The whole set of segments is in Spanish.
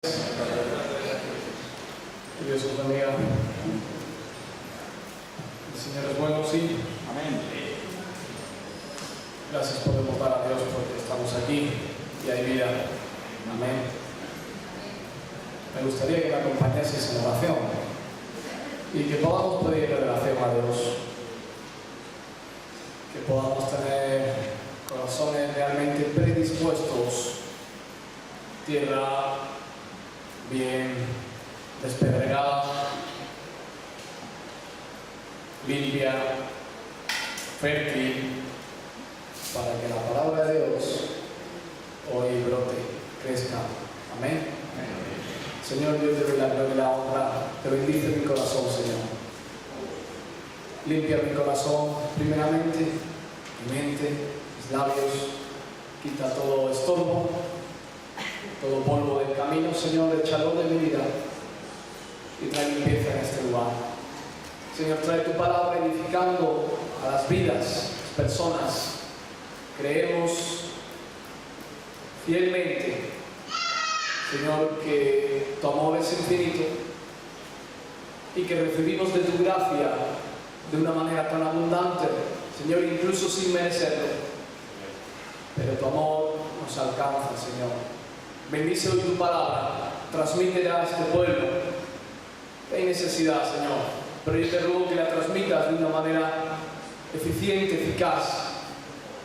Dios os bendiga. El Señor es bueno, sí. Amén. Gracias podemos dar a Dios porque estamos aquí y hay vida. Amén. Me gustaría que me acompañases en oración y que podamos pedir revelación a Dios, que podamos tener corazones realmente predispuestos, tierra bien despedregada, limpia, fértil, para que la palabra de Dios hoy brote, crezca. Amén. Señor, Dios te doy la gloria y la honra. Te bendice mi corazón, Señor. Limpia mi corazón, primeramente, mi mente, mis labios. Quita todo estorbo, todo polvo del camino, Señor, échalo de mi vida y trae limpieza en este lugar. Señor, trae tu palabra edificando a las vidas, las personas. Creemos fielmente, Señor, que tu amor es infinito y que recibimos de tu gracia de una manera tan abundante, Señor, incluso sin merecerlo. Pero tu amor nos alcanza, Señor. Bendice hoy tu palabra, transmítela a este pueblo. Hay necesidad, Señor, pero yo te ruego que la transmitas de una manera eficiente, eficaz.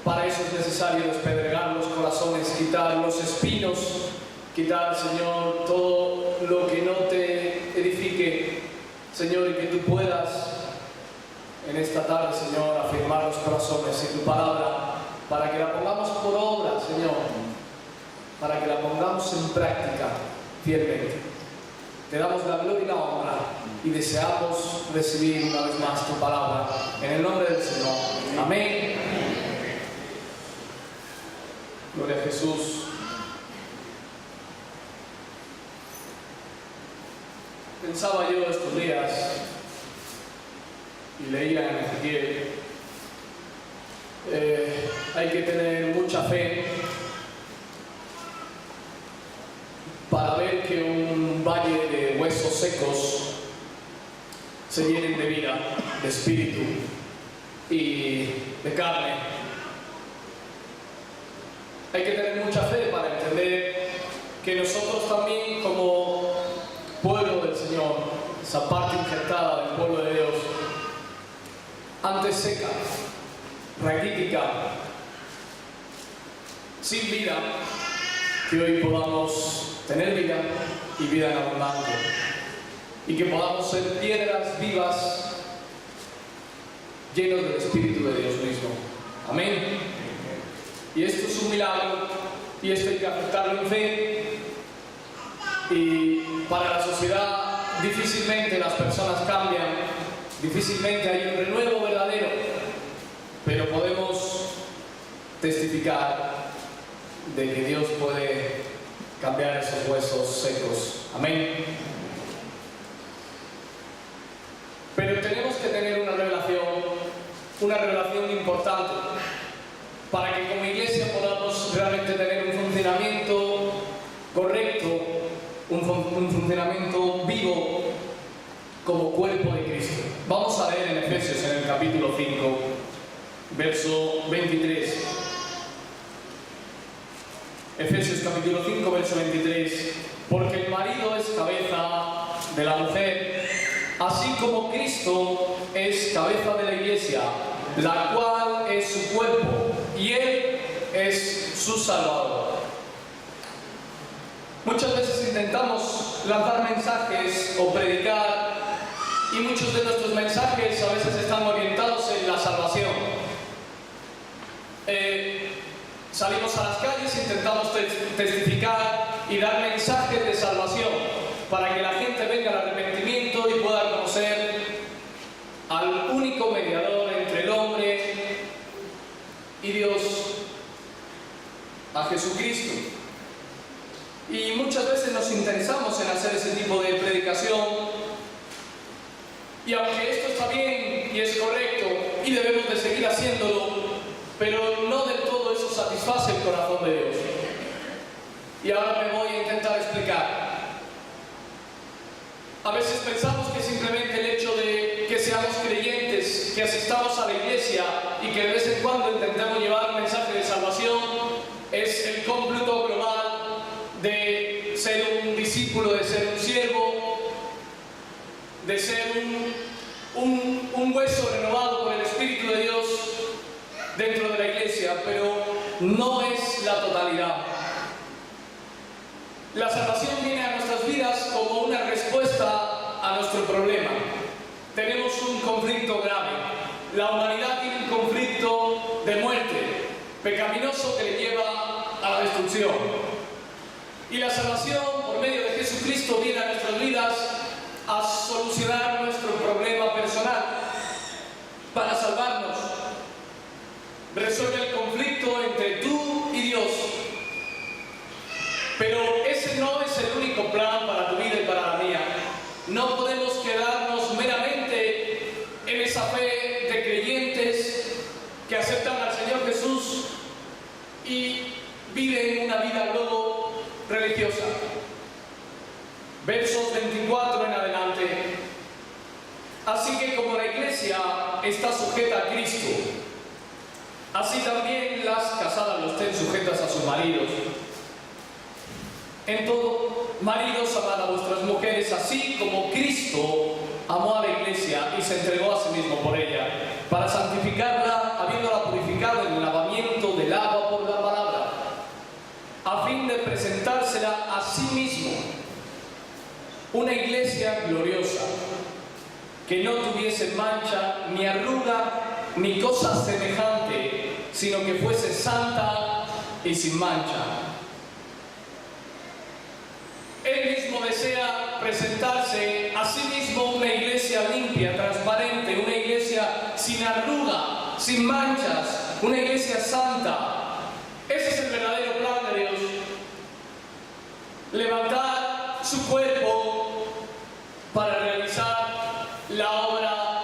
Para eso es necesario despedregar los corazones, quitar los espinos, quitar, Señor, todo lo que no te edifique, Señor, y que tú puedas en esta tarde, Señor, afirmar los corazones en tu palabra, para que la pongamos por obra, Señor, para que la pongamos en práctica fielmente. Te damos la gloria y la honra y deseamos recibir una vez más tu palabra en el nombre del Señor. Amén. Gloria a Jesús. Pensaba yo estos días y leía en Ezequiel, hay que tener mucha fe para ver que un valle de huesos secos se llenen de vida, de espíritu y de carne. Hay que tener mucha fe para entender que nosotros también, como pueblo del Señor, esa parte injertada del pueblo de Dios, antes seca, raquítica, sin vida, que hoy podamos tener vida y vida en abundancia, y que podamos ser piedras vivas llenos del Espíritu de Dios mismo. Amén. Y esto es un milagro, y esto hay que aceptarlo en fe. Y para la sociedad difícilmente las personas cambian, difícilmente hay un renuevo verdadero, pero podemos testificar de que Dios puede cambiar esos huesos secos. Amén. Pero tenemos que tener una revelación importante para que como iglesia podamos realmente tener un funcionamiento correcto, un funcionamiento vivo como cuerpo de Cristo. Vamos a leer en Efesios, en el capítulo 5, verso 23. Efesios capítulo 5, verso 23. Porque el marido es cabeza de la mujer, así como Cristo es cabeza de la iglesia, la cual es su cuerpo, y Él es su Salvador. Muchas veces intentamos lanzar mensajes o predicar, y muchos de nuestros mensajes a veces están orientados en la salvación. Salimos a las calles, intentamos testificar y dar mensajes de salvación para que la gente venga al arrepentimiento y pueda conocer al único mediador entre el hombre y Dios, a Jesucristo. Y muchas veces nos interesamos en hacer ese tipo de predicación, y aunque esto está bien y es correcto y debemos de seguir haciéndolo, pero no del todo eso satisface el corazón de Dios. Y ahora me voy a intentar explicar. A veces pensamos que simplemente el hecho de que seamos creyentes, que asistamos a la iglesia y que de vez en cuando intentemos llevar un mensaje de salvación es el cómputo global de ser un discípulo, de ser un siervo, de ser un hueso renovado por el Espíritu de Dios dentro de la iglesia, pero no es la totalidad. La salvación viene a nuestras vidas como una respuesta a nuestro problema. Tenemos un conflicto grave. La humanidad tiene un conflicto de muerte pecaminoso que le lleva a la destrucción. Y la salvación por medio de Jesucristo viene a nuestras vidas a solucionar nuestro problema personal, para salvarnos. Resuelve el conflicto entre tú y Dios. Pero ese no es el único plan para tu vida y para la mía. No podemos quedarnos meramente en esa fe de creyentes que aceptan al Señor Jesús y viven una vida luego religiosa. Versos 24 en adelante. Así que como la iglesia está sujeta a Cristo, así también las casadas lo estén sujetas a sus maridos. En todo, maridos, amad a vuestras mujeres, así como Cristo amó a la iglesia y se entregó a sí mismo por ella, para santificarla, habiéndola purificado en el lavamiento del agua por la palabra, a fin de presentársela a sí mismo, una iglesia gloriosa, que no tuviese mancha, ni arruga, ni cosa semejante, sino que fuese santa y sin mancha. Él mismo desea presentarse a sí mismo una iglesia limpia, transparente, una iglesia sin arruga, sin manchas, una iglesia santa. Ese es el verdadero plan de Dios. Levantar su cuerpo para realizar la obra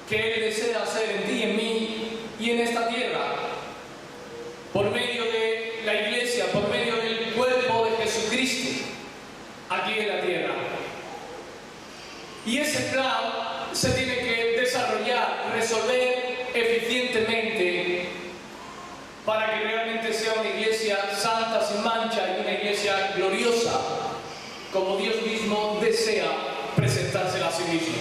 que Él desea hacer en ti y en mí y en esta tierra, por medio de la iglesia, por medio del cuerpo de Jesucristo aquí en la tierra. Y ese plan se tiene que desarrollar, resolver eficientemente para que realmente sea una iglesia santa, sin mancha, y una iglesia gloriosa, como Dios mismo desea presentársela a sí mismo.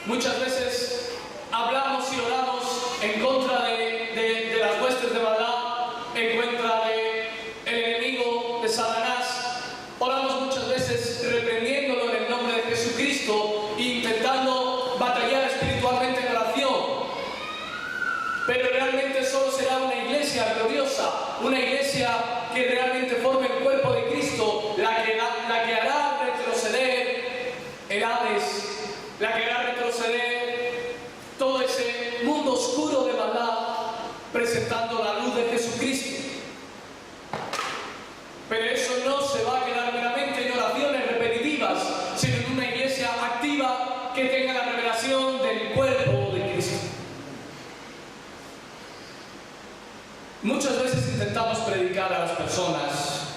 Muchas veces hablamos y oramos en contra de las huestes de maldad, en contra del enemigo de Satanás. Oramos muchas veces reprendiéndolo en el nombre de Jesucristo e intentando batallar espiritualmente en oración. Pero realmente solo será una iglesia gloriosa, una iglesia que realmente forme el cuerpo de Cristo, la que hará retroceder el Hades, la que hará retroceder todo ese mundo oscuro de maldad, presentando la luz de Jesucristo. Pero eso no se va a quedar meramente en oraciones repetitivas, sino en una iglesia activa que tenga la revelación del cuerpo de Cristo. Muchas veces intentamos predicar a las personas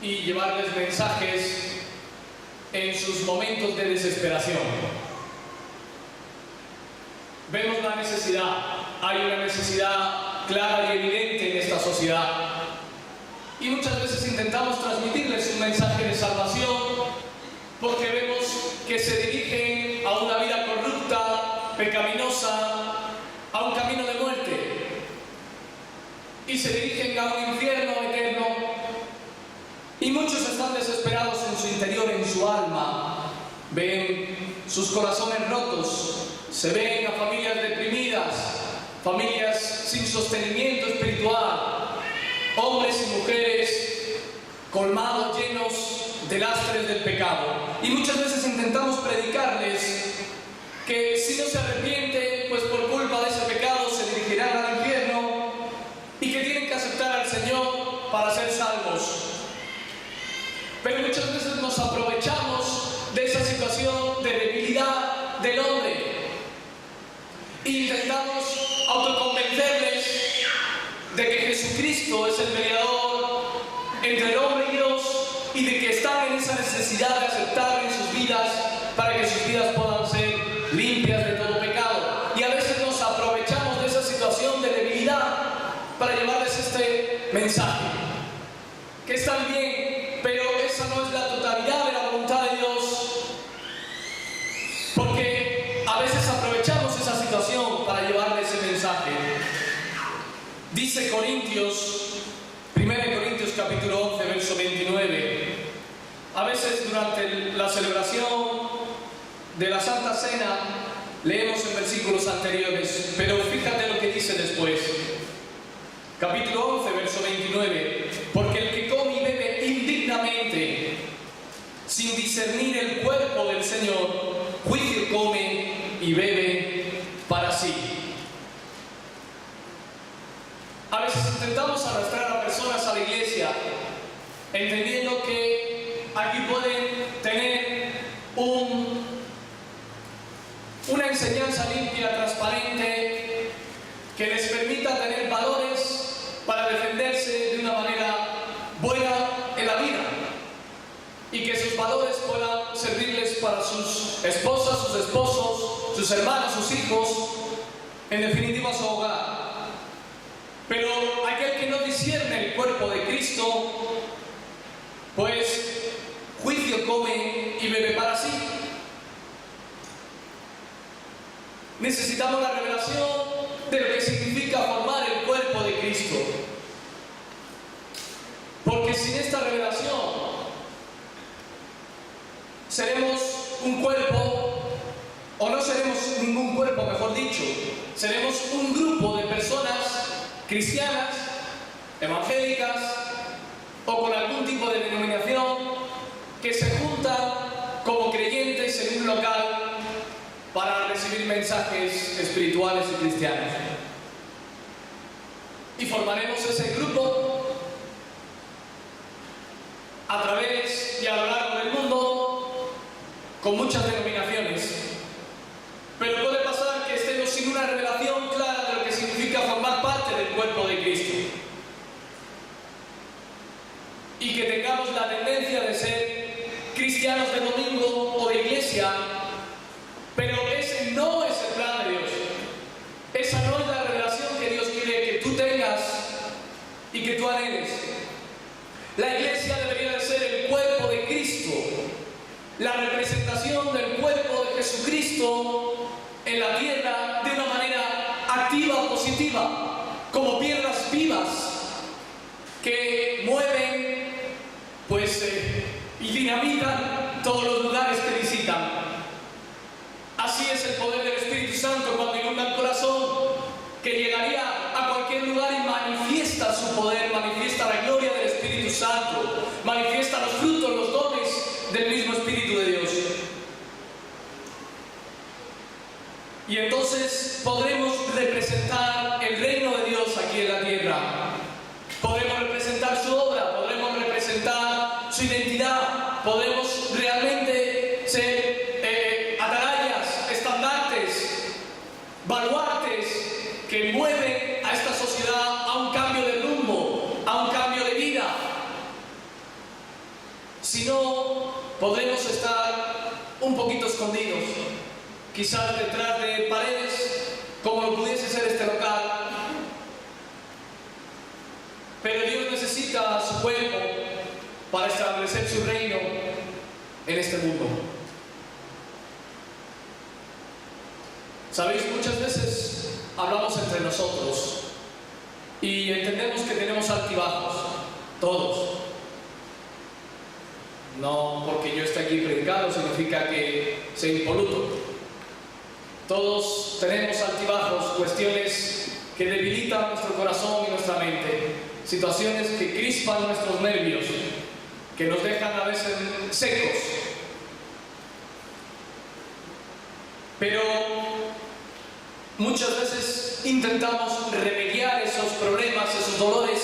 y llevarles mensajes en sus momentos de desesperación. Vemos la necesidad, hay una necesidad clara y evidente en esta sociedad. Y muchas veces intentamos transmitirles un mensaje de salvación porque vemos que se dirigen a una vida corrupta, pecaminosa, a un camino de muerte. Y se dirigen a un infierno eterno. Y muchos están desesperados en su interior, en su alma. Ven sus corazones rotos. Se ven a familias deprimidas, familias sin sostenimiento espiritual, hombres y mujeres colmados, llenos de lastres del pecado. Y muchas veces intentamos predicarles que si no se arrepienten, pues por culpa de ese pecado se dirigirán al infierno y que tienen que aceptar al Señor para ser salvos. Pero muchas veces nos aprovechamos de esa situación de debilidad del hombre e intentamos autoconvencerles de que Jesucristo es el mediador entre el hombre y Dios, necesidad de aceptarlo en sus vidas para que sus vidas puedan ser limpias de todo pecado. Y a veces nos aprovechamos de esa situación de debilidad para llevarles este mensaje, que están bien, pero esa no es la totalidad de la voluntad de Dios, porque a veces aprovechamos esa situación para llevarles ese mensaje. Dice Corintios, 1 Corintios capítulo 11, verso 29, a veces durante la celebración de la Santa Cena leemos en versículos anteriores, pero fíjate lo que dice después. Capítulo 11, verso 29, porque el que come y bebe indignamente, sin discernir el cuerpo del Señor, juicio come y bebe para sí. A veces intentamos arrastrar a personas a la iglesia, entendiendo que aquí pueden tener una enseñanza limpia, transparente, que les permita tener valores para defenderse de una manera buena en la vida, y que sus valores puedan servirles para sus esposas, sus esposos, sus hermanos, sus hijos, en definitiva su hogar. Pero aquel que no discierne el cuerpo de Cristo, pues juicio come y bebe para sí. Necesitamos la revelación de lo que significa formar el cuerpo de Cristo, porque sin esta revelación seremos un cuerpo, o no seremos ningún cuerpo, mejor dicho, seremos un grupo de personas cristianas, evangélicas o con algún tipo de denominación que se juntan como creyentes en un local para recibir mensajes espirituales y cristianos. Y formaremos ese grupo a través y a lo largo del mundo con muchas denominaciones. Pero puede pasar que estemos sin una revelación clara de lo que significa formar parte del cuerpo de Cristo, y que tengamos la tendencia de ser cristianos de domingo o de iglesia, pero ese no es el plan de Dios. Esa no es la revelación que Dios quiere que tú tengas y que tú anheles. La iglesia debería de ser el cuerpo de Cristo, la representación del cuerpo de Jesucristo en la tierra de una manera activa, positiva, como piedras vivas que mueven, y dinamitan todos los lugares que visitan. Así es el poder del Espíritu Santo cuando inunda el corazón, que llegaría a cualquier lugar y manifiesta su poder, manifiesta la gloria del Espíritu Santo, manifiesta los frutos, los dones del mismo Espíritu de Dios. Y entonces podremos representar el reino de Dios aquí en la tierra. Podremos representar su obra, podremos representar su identidad, podemos realmente ser atalayas, estandartes, baluartes que mueven a esta sociedad a un cambio de rumbo, a un cambio de vida. Si no, podremos estar un poquito escondidos, quizás detrás de paredes, como lo pudiese ser este local. Pero Dios necesita a su pueblo para establecer su reino en este mundo. Sabéis, muchas veces hablamos entre nosotros y entendemos que tenemos altibajos, todos. No porque yo esté aquí predicando significa que sea impoluto. Todos tenemos altibajos, cuestiones que debilitan nuestro corazón y nuestra mente, situaciones que crispan nuestros nervios, que nos dejan a veces secos. Pero muchas veces intentamos remediar esos problemas, esos dolores,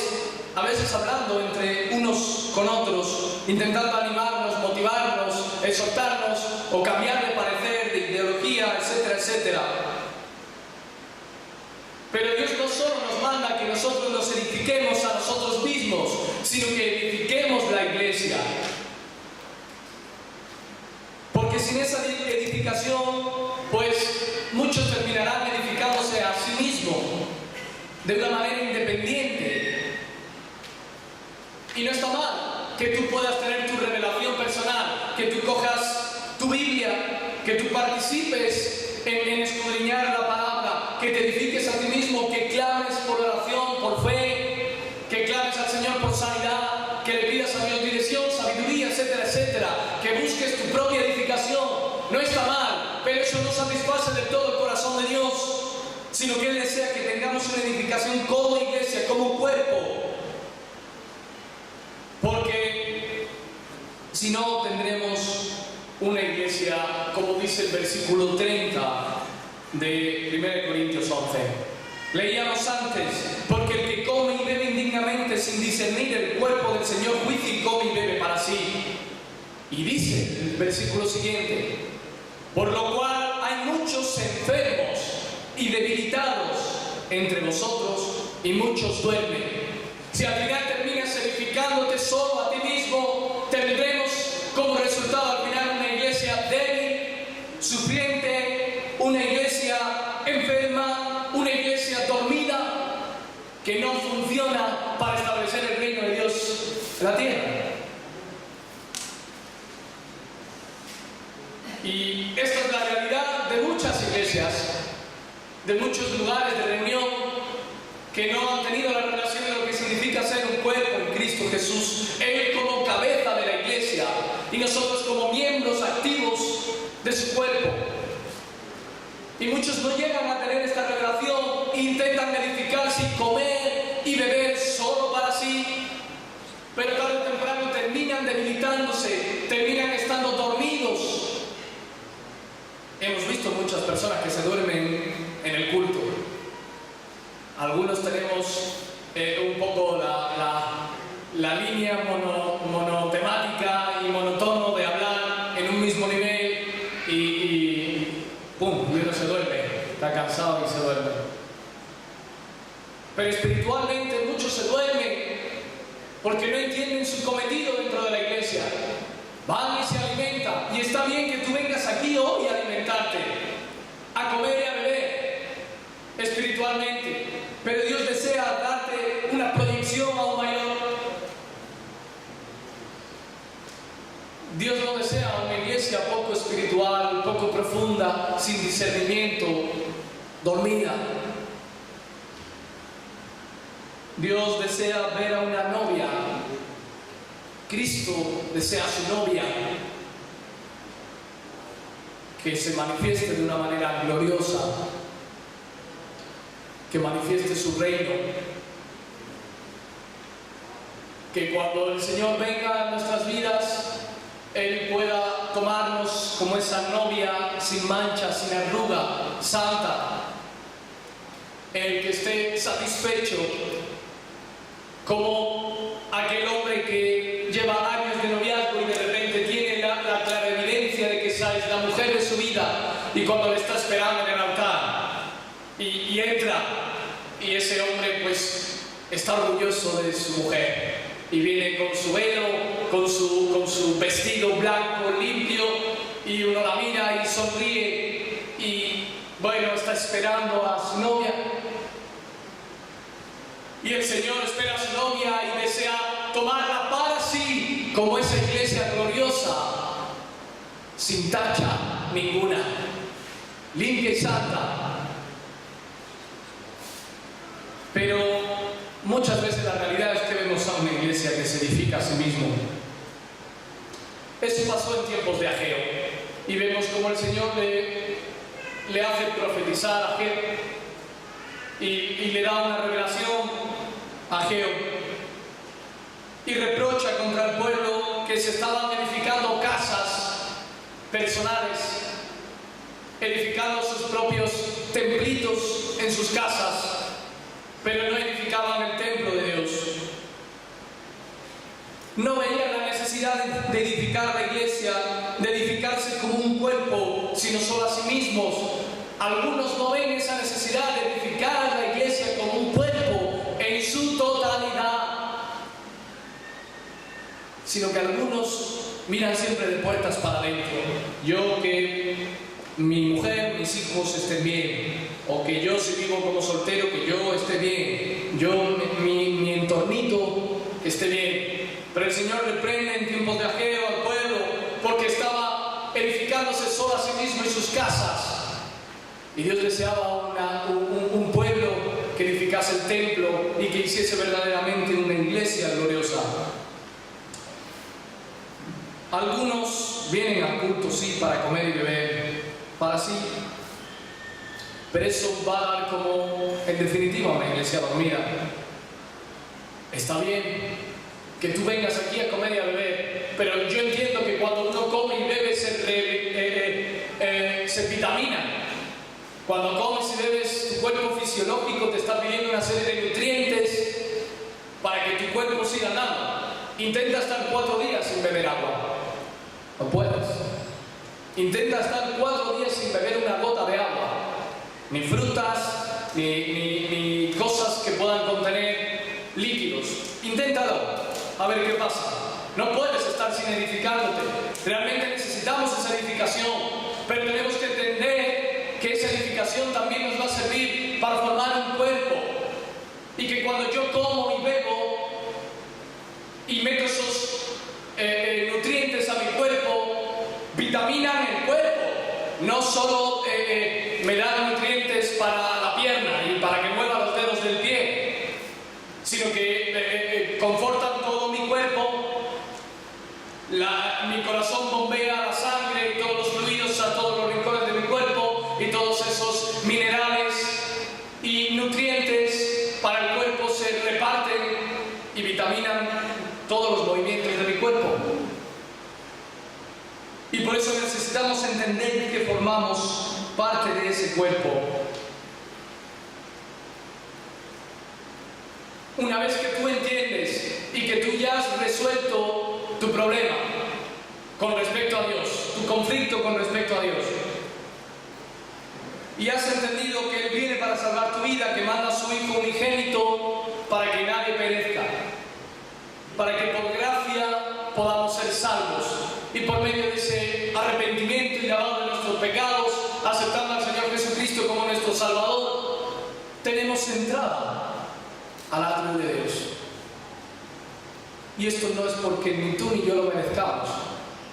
a veces hablando entre unos con otros, intentando animarnos, motivarnos, exhortarnos o cambiar de parecer, de ideología, etcétera, etcétera. Pero Dios no solo nos manda que nosotros nos edifiquemos a nosotros mismos, sino que edifiquemos la iglesia. sin esa edificación, pues muchos terminarán edificándose a sí mismos de una manera independiente. Y no está mal que tú puedas tener tu revelación personal, que tú cojas tu Biblia, que tú participes en escudriñar la palabra, que te edifiques a ti mismo, que clames por oración, por fe, que clames al Señor por sanidad, que le pidas a Dios dirección, sabiduría, etcétera, etcétera, que busques tu propia edificación. No está mal, pero eso no satisface del todo el corazón de Dios, sino que Él desea que tengamos una edificación como iglesia, como cuerpo, porque si no tendremos una iglesia, como dice el versículo 30 de 1 Corintios 11. Leíamos antes: porque el que come y bebe indignamente sin discernir el cuerpo del Señor, juicio y come y bebe para sí. Y dice el versículo siguiente: por lo cual hay muchos enfermos y debilitados entre vosotros, y muchos duermen. Si al final terminas edificándote solo a ti mismo, tendremos como resultado al final una iglesia débil, sufriente, una iglesia enferma, una iglesia dormida, que no funciona para establecer el reino de Dios en la tierra. Y esta es la realidad de muchas iglesias, de muchos lugares de reunión, que no han tenido la relación de lo que significa ser un cuerpo en Cristo Jesús, Él como cabeza de la iglesia y nosotros como miembros activos de su cuerpo. Y muchos no llegan a tener esta revelación e intentan edificarse y comer y beber solo para sí, pero tarde o temprano terminan debilitándose, terminan estando dormidos. Hemos visto muchas personas que se duermen en el culto. Algunos tenemos un poco la línea monotemática y monotono de hablar en un mismo nivel y ¡pum! Y uno se duerme, está cansado y se duerme. Pero espiritualmente muchos se duermen porque no entienden su cometido dentro de la iglesia. Van y se alimentan, y está bien que tú vengas aquí hoy a alimentarte, a comer y a beber espiritualmente, pero Dios desea darte una proyección aún mayor. Dios no desea una iglesia poco espiritual, poco profunda, sin discernimiento, dormida. Dios desea ver a una novia. Cristo desea a su novia que se manifieste de una manera gloriosa, que manifieste su reino, que cuando el Señor venga a nuestras vidas, Él pueda tomarnos como esa novia sin mancha, sin arruga, santa. El que esté satisfecho como aquel hombre que lleva años de noviazgo y de repente tiene la clarividencia de que esa es la mujer de su vida, y cuando le está esperando en el altar y entra, y ese hombre pues está orgulloso de su mujer y viene con su velo, con su vestido blanco limpio, y uno la mira y sonríe y bueno, está esperando a su novia. Y el Señor espera a su novia y desea tomarla para sí, como esa iglesia gloriosa, sin tacha ninguna, limpia y santa. Pero muchas veces la realidad es que vemos a una iglesia que se edifica a sí mismo. Eso pasó en tiempos de Ageo, y vemos como el Señor le hace profetizar a Ageo y le da una revelación a Ageo, y reprocha contra el pueblo que se estaban edificando casas personales, edificando sus propios templitos en sus casas, pero no edificaban el templo de Dios. No veían la necesidad de edificar la iglesia, de edificarse como un cuerpo, sino solo a sí mismos. Algunos no ven esa necesidad de edificar la iglesia como un cuerpo en su totalidad. sino que algunos miran siempre de puertas para adentro. Yo que mi mujer, mis hijos estén bien, o que yo si vivo como soltero, que yo esté bien, yo, mi entornito esté bien. Pero el Señor reprende en tiempos de Ageo al pueblo porque estaba edificándose solo a sí mismo y sus casas. Y Dios deseaba un pueblo que edificase el templo y que hiciese verdaderamente una iglesia gloriosa. Algunos vienen al culto, sí, para comer y beber, para sí, pero eso va a dar como, en definitiva, una iglesia dormida. Está bien que tú vengas aquí a comer y a beber, pero yo entiendo que cuando uno come y bebe se vitamina. Cuando comes y bebes, tu cuerpo fisiológico te está pidiendo una serie de nutrientes para que tu cuerpo siga andando. Intenta estar 4 días sin beber agua. No puedes. Intenta estar 4 días sin beber una gota de agua. Ni frutas, ni cosas que puedan contener líquidos. Inténtalo, a ver qué pasa. No puedes estar sin edificándote. Realmente necesitamos esa edificación, pero tenemos que entender que esa edificación también nos va a servir para formar un cuerpo. Y que cuando yo como y bebo y meto esos nutrientes a mi cuerpo, vitaminan el cuerpo. No solo me dan nutrientes para la pierna y para que mueva los dedos del pie, sino que confortan todo mi cuerpo. Mi corazón bombea la sangre y todos los fluidos a todos los rincones de mi cuerpo, y todos esos minerales y nutrientes para el cuerpo se reparten y vitaminan todos los movimientos de mi cuerpo. Y por eso necesitamos entender que formamos parte de ese cuerpo. Una vez que tú entiendes y que tú ya has resuelto tu problema con respecto a Dios, tu conflicto con respecto a Dios, y has entendido que Él viene para salvar tu vida, que manda a su Hijo unigénito para que nadie perezca, para que por gracia podamos ser salvos, y por medio de ese arrepentimiento y lavado de nuestros pecados, aceptando al Señor Jesucristo como nuestro Salvador, tenemos entrada al atrio de Dios. Y esto no es porque ni tú ni yo lo merezcamos,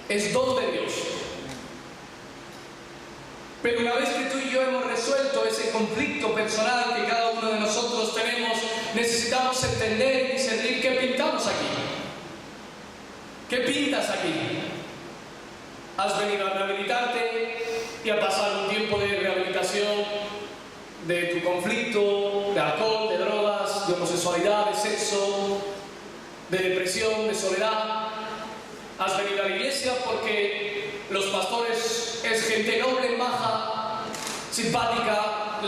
es don de Dios. Pero una vez que tú y yo hemos resuelto ese conflicto personal que cada uno de nosotros tenemos, necesitamos entender y discernir qué pintamos aquí. ¿Qué pintas aquí? ¿Has venido a rehabilitarte y a pasar un tiempo de rehabilitación de tu conflicto, de alcohol, de drogas, de homosexualidad, de sexo, de depresión, de soledad? ¿Has venido a la iglesia porque los pastores es gente noble, maja, simpática,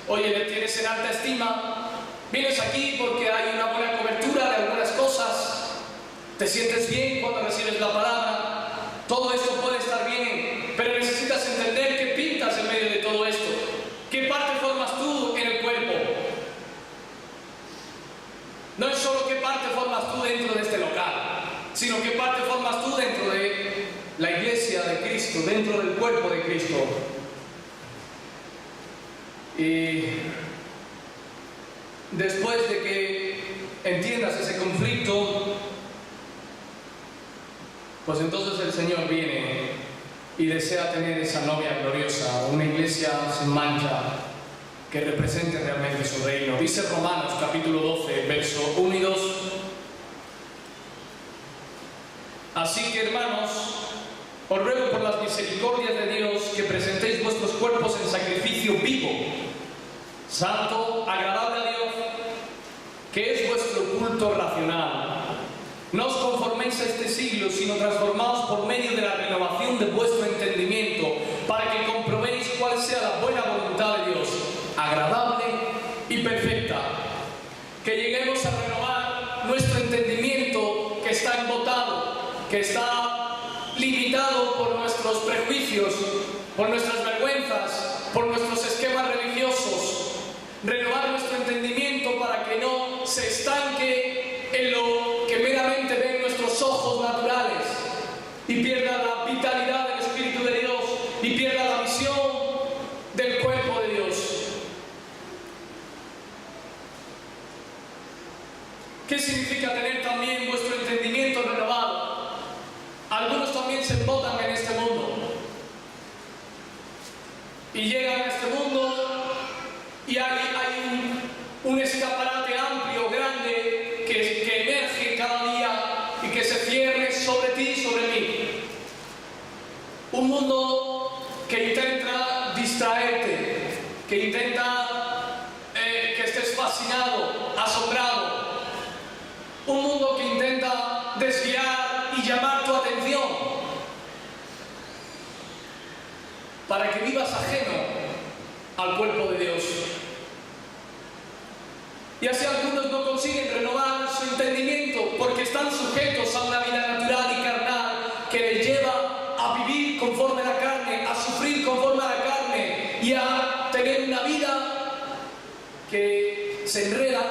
oye, le tienes en alta estima? ¿Vienes aquí porque hay una buena cobertura de algunas cosas? ¿Te sientes bien cuando recibes la palabra? Todo esto puede estar bien, pero necesitas entender qué pintas en medio de todo esto. ¿Qué parte formas tú en el cuerpo? No es solo qué parte formas tú dentro de este local, sino qué parte formas tú dentro de la iglesia de Cristo, dentro del cuerpo de Cristo. Y después de que entiendas ese conflicto, pues entonces el Señor viene y desea tener esa novia gloriosa, una iglesia sin mancha, que represente realmente su reino. Dice Romanos capítulo 12, verso 1 y 2. Así que, hermanos, os ruego por las misericordias de Dios que presentéis vuestros cuerpos en sacrificio vivo, santo, agradable a Dios, que es vuestro culto racional. No os conforméis a este siglo, sino transformaos por medio de la renovación de vuestro entendimiento, para que comprobéis cuál sea la buena voluntad de Dios, agradable y perfecta. Que lleguemos a renovar nuestro entendimiento, que está embotado, que está limitado por nuestros prejuicios, por nuestras vergüenzas, por nuestros esquemas religiosos. Renovar nuestro entendimiento para que no se estanque en lo que meramente ven nuestros ojos naturales y pierda la vitalidad del Espíritu de Dios y pierda la visión del cuerpo de Dios. ¿Qué significa tener también vuestro entendimiento renovado? Algunos también se embotan en este mundo y llegan a este mundo y hay un escaparate amplio, grande, que emerge cada día y que se cierne sobre ti y sobre mí. Un mundo que intenta distraerte, que intenta que estés fascinado, asombrado. Un mundo que intenta desviar y llamar tu atención para que vivas ajeno al cuerpo de Dios. Y así algunos no consiguen renovar su entendimiento porque están sujetos a una vida natural y carnal que les lleva a vivir conforme a la carne, a sufrir conforme a la carne y a tener una vida que se enreda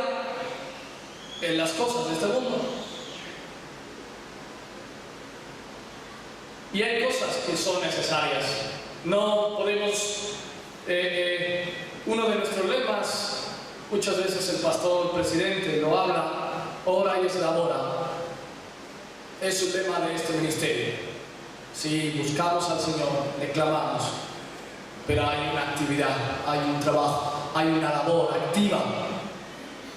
en las cosas de este mundo. Y hay cosas que son necesarias. No podemos... uno de nuestros lemas, muchas veces el pastor, el presidente lo habla, ora y es la hora. Es un lema de este ministerio. Si buscamos al Señor, le clamamos, pero hay una actividad, hay un trabajo, hay una labor activa.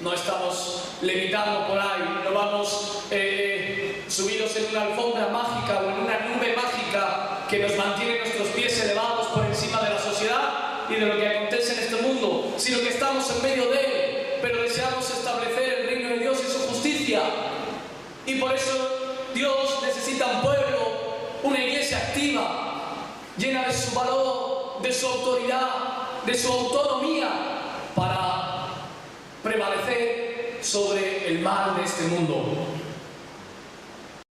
No estamos levitando por ahí, no vamos subidos en una alfombra mágica o en una nube mágica que nos mantiene nuestros pies elevados por encima de la sociedad y de lo que acontece en este mundo, sino que estamos en medio de él, pero deseamos establecer el reino de Dios y su justicia. Y por eso Dios necesita un pueblo, una iglesia activa, llena de su valor, de su autoridad, de su autonomía, para prevalecer sobre el mal de este mundo.